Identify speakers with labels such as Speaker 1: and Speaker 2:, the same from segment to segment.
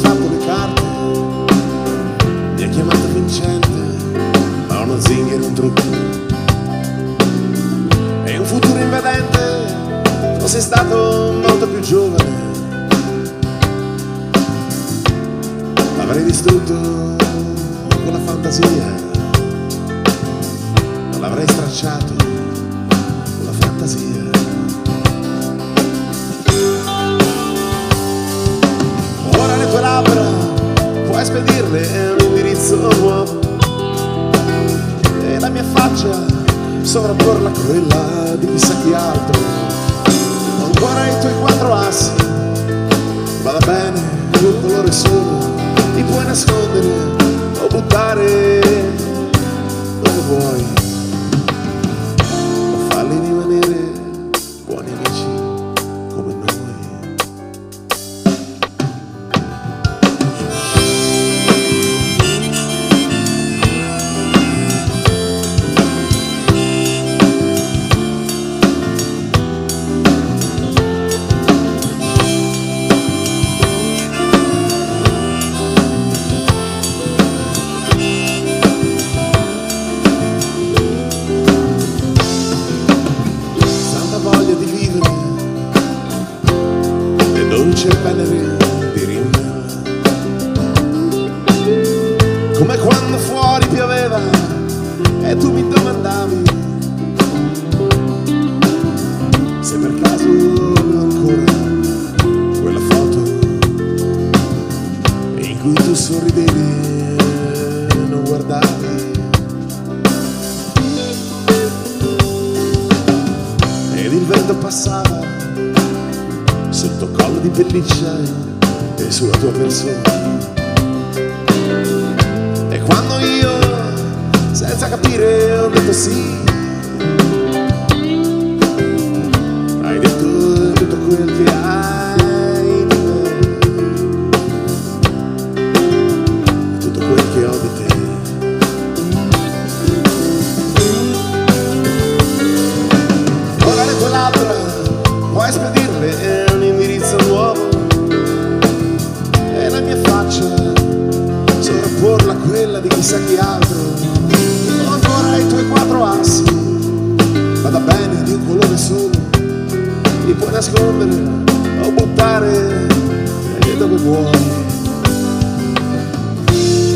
Speaker 1: fatto le carte, mi ha chiamato vincente, ma uno zingaro e un trucco. E un futuro invadente, fossi stato molto più giovane, l'avrei distrutto con la fantasia, non l'avrei stracciato con la fantasia. Ora le tue labbra puoi spedirle un indirizzo nuovo e la mia faccia sovrapporla a quella di chissà chi altro. Ancora i tuoi 4 assi, vada bene, di un colore solo, li puoi nascondere o buttare dove vuoi, o farli rimanere buoni amici come noi. Dolce venere di rinnella, come quando fuori pioveva e tu mi domandavi se per caso avevo ancora quella foto in cui tu sorridevi e non guardavi, ed il vento passava sotto collo di pelliccia e sulla tua persona. E quando io, senza capire, ho detto sì, hai detto tutto quel che hai di me e tutto quel che ho di te. Ora le tue labbra puoi spedirle un indirizzo nuovo e la mia faccia sovrapporla a quella di chissà chi altro. Ho ancora i tuoi 4 assi, vada bene, di un colore solo, li puoi nascondere o buttare dove vuoi,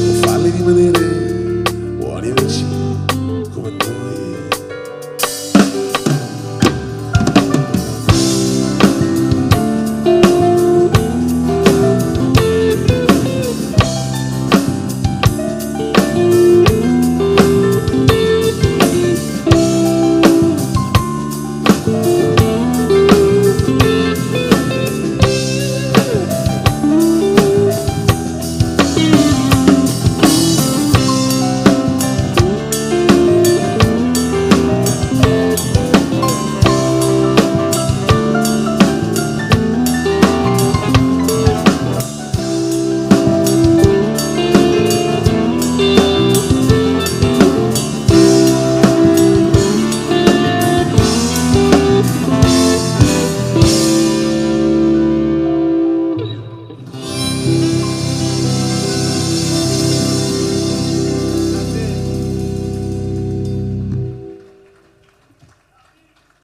Speaker 1: o farli rimanere